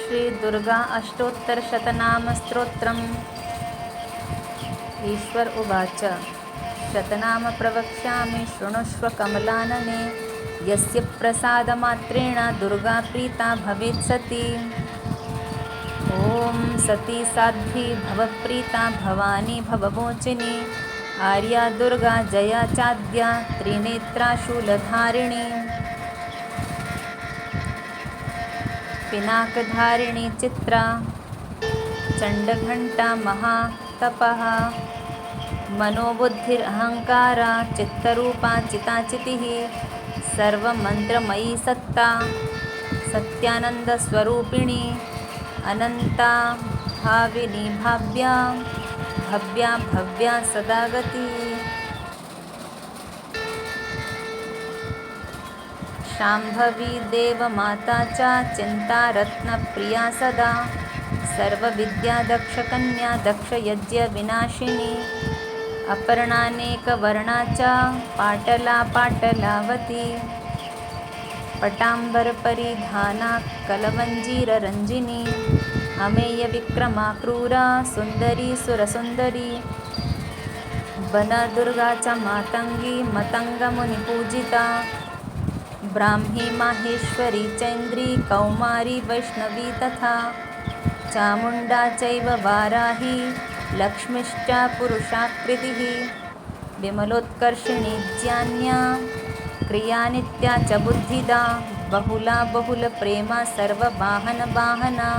श्री दुर्गा अष्टोत्तरशतनामस्तोत्रम्। ईश्वर उवाच शतनाम प्रवक्ष्यामि शृणुष्व कमलानने। यस्य प्रसादमात्रेण दुर्गा प्रीता भवेत् सती। ॐ सती साध्वी भवप्रीता भवानी भवमोचिनी। आर्या दुर्गा जया चाद्या त्रिनेत्रा शूलधारिणी। पिनाकधारिणी चित्रा चण्डघण्टा महातपः। मनोबुद्धिरहङ्कारा चित्तरूपा चिताचितिः। सर्वमन्त्रमयी सत्ता सत्यानन्दस्वरूपिणी। अनन्ता भाविनी भाव्या भव्या भव्या सदा गतिः। शाम्भवी देवमाता च चिन्तारत्नप्रिया सदा। सर्वविद्यादक्षकन्या दक्षयज्ञविनाशिनी। अपर्णानेकवर्णा च पाटला पाटलावती। पटाम्बरपरिधाना कलमञ्जीररञ्जिनी। अमेयविक्रमा क्रूरा सुन्दरी सुरसुन्दरी। वनदुर्गा च मातङ्गी मतङ्गमुनिपूजिता। ब्राह्मी माहेश्वरी चैन्द्री कौमारी वैष्णवी तथा। चामुण्डा चैव वाराही लक्ष्मीश्च पुरुषाकृतिः। विमलोत्कर्षिणी ज्ञान्या क्रिया नित्या च बुद्धिदा। बहुला बहुलप्रेमा सर्ववाहनवाहना।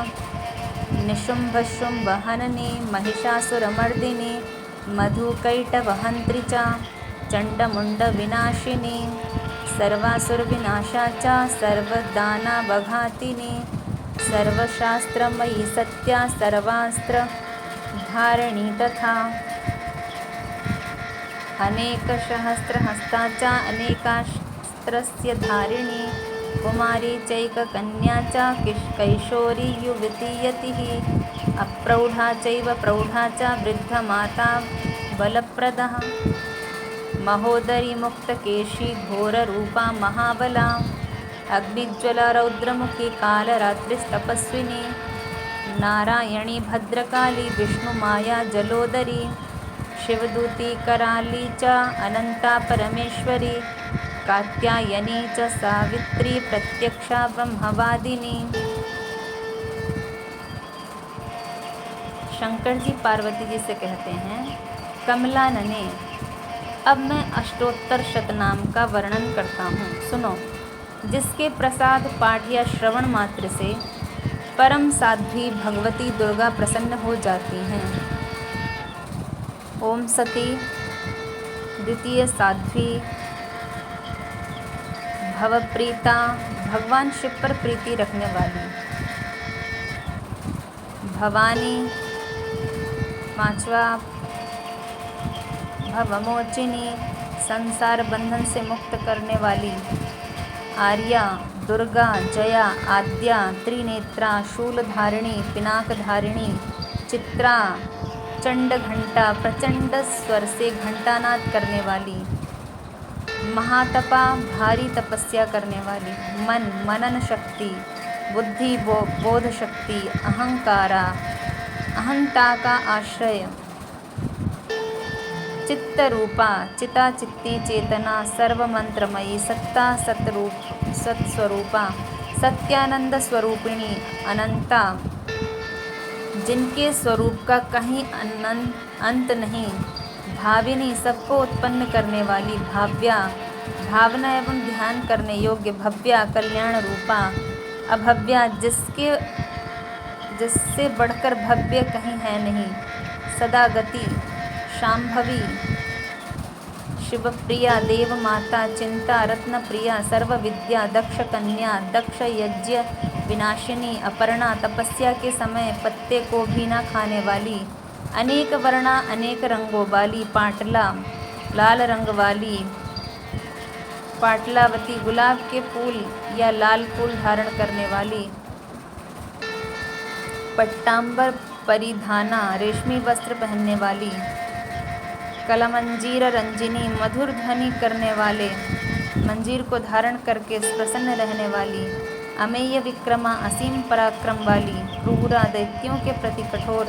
निशुम्भशुम्भहननी महिषासुरमर्दिनी। मधुकैटभहन्त्री च चण्डमुण्डविनाशिनी। सर्वासुरविनाशा च सर्वदानवघातिनी। सर्वशास्त्रमयी सत्या सर्वास्त्रधारिणी तथा। अनेकसहस्रहस्ता च अनेकास्त्रस्य धारिणी। कुमारी चैककन्या च कैशोरी युवती यतिः। अप्रौढा चैव प्रौढा च वृद्धमाता बलप्रदः। महोदरी मुक्तकेशी घोररूपा महाबला। अग्निज्वला रौद्रमुखी कालरात्रिस्तपस्विनी। नारायणी भद्रकाली विष्णुमाया जलोदरी। शिवदूती कराली च अनंता परमेश्वरी। कात्यायनी च सावित्री प्रत्यक्षा ब्रह्मवादिनी। शंकर जी पार्वती जी से कहते हैं, कमलानने, अब मैं अष्टोत्तर शतनाम का वर्णन करता हूँ, सुनो। जिसके प्रसाद पाठ या श्रवण मात्र से परम साध्वी भगवती दुर्गा प्रसन्न हो जाती हैं। ओम सती द्वितीय साध्वी भवप्रीता भगवान शिव पर प्रीति रखने वाली। भवानी पांचवा भवमोचिनी संसार बंधन से मुक्त करने वाली। आर्या दुर्गा जया आद्या त्रिनेत्रा शूलधारिणी पिनाकधारिणी। चित्रा चंड घंटा प्रचंड स्वर से घंटानाद करने वाली। महातपा भारी तपस्या करने वाली। मन मनन शक्ति बुद्धि बोध शक्ति अहंकारा अहंता का आश्रय। चित्तरूपा चिता चित्ती चेतना सर्वमंत्रमयी सत्ता सत्स्वरूपा सत्यानंद स्वरूपिणी। अनंता जिनके स्वरूप का कहीं अंत नहीं। भाविनी सबको उत्पन्न करने वाली। भाव्या भावना एवं ध्यान करने योग्य। भव्या कल्याण रूपा। अभव्या जिससे बढ़कर भव्य कहीं है नहीं। सदा गति। शाम्भवी शिवप्रिया देव माता चिंता रत्न प्रिया सर्वविद्या दक्ष कन्या दक्ष यज्ञ विनाशिनी। अपर्णा तपस्या के समय पत्ते को भी न खाने वाली। अनेक वर्णा अनेक रंगों वाली। पाटला लाल रंग वाली। पाटलावती गुलाब के फूल या लाल फूल धारण करने वाली। पट्टाम्बर परिधाना रेशमी वस्त्र पहनने वाली। कलमंजीर रंजिनी मधुर ध्वनि करने वाले मंजीर को धारण करके प्रसन्न रहने वाली। अमेय विक्रमा, असीम पराक्रम वाली, क्रूरा, दैत्यों के प्रति कठोर,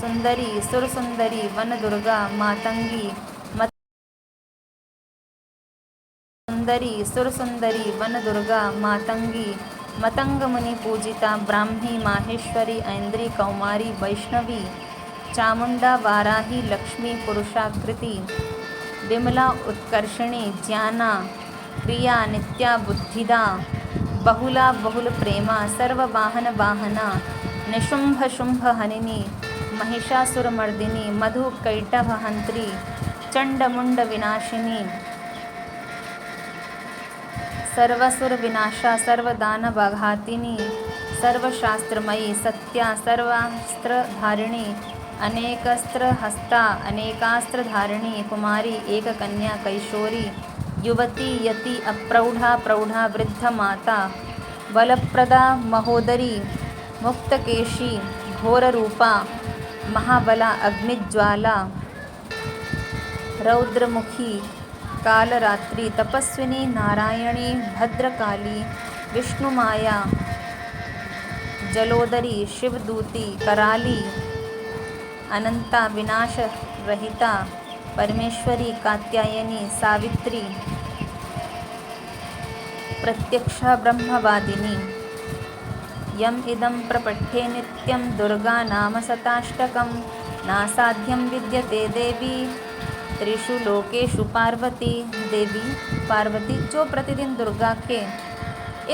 सुंदरी, सुर सुंदरी, वन दुर्गा, मातंगी, सुंदरी, सुर सुंदरी, वन दुर्गा, मातंगी, मतंग मुनि पूजिता, ब्राह्मी, माहेश्वरी, ऐन्द्री, कौमारी, वैष्णवी, चामुंडा, वाराही, लक्ष्मी, पुरुषाकृति, विमला, उत्कर्षिणी, ज्ञाना, क्रिया, नित्या, बुद्धिदा, बहुला, बहुल प्रेमा, सर्ववाहन वाहना, निशुंभ शुंभ हनिनी, महिषासुरमर्दिनी, मधु कैटभ हंत्री, चंडमुंड विनाशिनी, सर्वसुर विनाशा, सर्वदानवघातिनी, सर्वशास्त्रमयी, सत्या, सर्वास्त्रधारिणी, अनेकस्त्र हस्ता, अनेकास्त्रधारिणी, कुमारी, एक कन्या, कैशोरी, युवती, यति, अप्रौढ़ा, प्रौढ़ा, वृद्ध माता, बलप्रदा, महोदरी, मुक्तकेशी, घोररूपा, महाबला, अग्निज्वाला, रौद्रमुखी, कालरात्रि, तपस्विनी, नारायणी, भद्रकाली, विष्णुमाया, जलोदरी, शिवदूती, कराली, अनंता, विनाश रहिता, परमेश्वरी, कात्यायनी, सावित्री, प्रत्यक्षा, ब्रह्मवादिनी, यम इदं प्रपठ्ये नित्यं दुर्गा नाम शताष्टकं, नासाध्यं विद्यते देवी त्रिषु लोकेषु पार्वती। देवी पार्वती जो प्रतिदिन दुर्गा के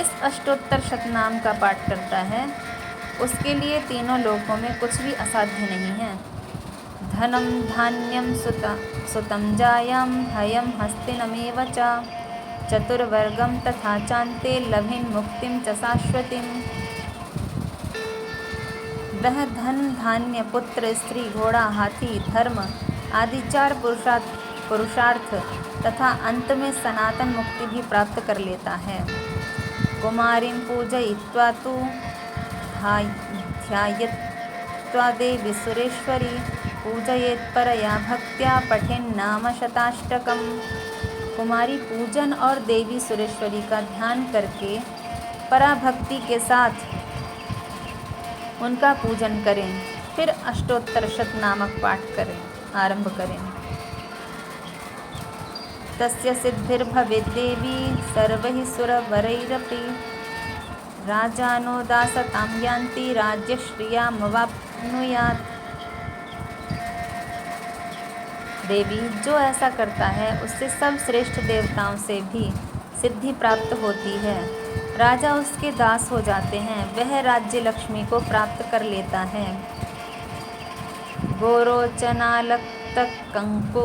इस अष्टोत्तर शतनाम का पाठ करता है उसके लिए तीनों लोकों में कुछ भी असाध्य नहीं है। धनं धान्यं सुतं जायां हयं हस्तिनमेव च, चतुर्वर्गं तथा चान्ते लभिन् मुक्तिं च शाश्वतीम्। वह धन, धान्य, पुत्र, स्त्री, घोड़ा, हाथी, धर्म आदि 4 पुरुषार्थ तथा अंत में सनातन मुक्ति भी प्राप्त कर लेता है। कुमारीं पूजयित्वा तु ध्यायित्वा देवी सुरेश्वरी, पूजयेत्परया भक्त्या पठेन्नाम शताष्टकम्। कुमारी पूजन और देवी सुरेश्वरी का ध्यान करके पराभक्ति के साथ उनका पूजन करें, फिर अष्टोत्तर शतनामक पाठ करें, आरंभ करें। तस्य सिद्धिर्भवेद्देवी सर्वैः सुरवरैरपि, राजानो दासतां यान्ति राज्यश्रियामवाप्नुयात्। देवी जो ऐसा करता है उससे सब श्रेष्ठ देवताओं से भी सिद्धि प्राप्त होती है, राजा उसके दास हो जाते हैं, वह राज्य लक्ष्मी को प्राप्त कर लेता है। गोरोचनालक्तकंकु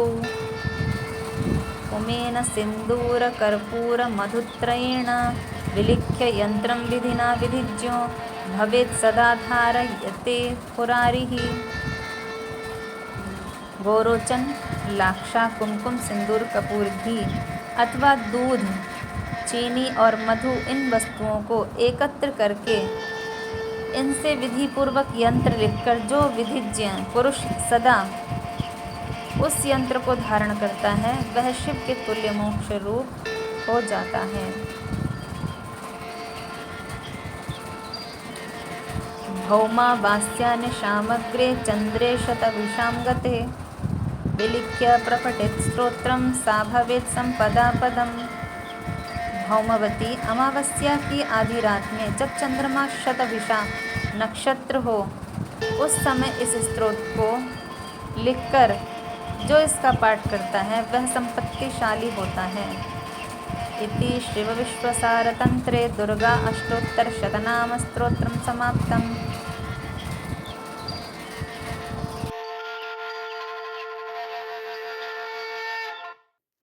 उमेन सिंदूर कर्पूर मधुत्रयेण विलिख्य यंत्रं विधिना विधिज्यो भवेत् सदा धारयते पुरारिः। गोरोचन, लाक्षा, कुमकुम, सिंदूर, कपूर, घी अथवा दूध, चीनी और मधु इन वस्तुओं को एकत्र करके इनसे विधि पूर्वक यंत्र लिखकर जो विधिज्ञ पुरुष सदा उस यंत्र को धारण करता है वह शिव के तुल्य मोक्ष रूप हो जाता है। भौमावास्यानिशामग्रे चंद्रे शतभिषां गते, विलिख्य प्रपठेत् स्तोत्रं सा भवेत् संपदा पदम्। भौमवती अमावस्या की आधी रात में जब चंद्रमा शतभिषा नक्षत्र हो उस समय इस स्तोत्र को लिखकर जो इसका पाठ करता है वह संपत्तिशाली होता है। इति शिव विश्वसार तंत्रे दुर्गा अष्टोत्तर शतनाम स्तोत्रम समाप्तम।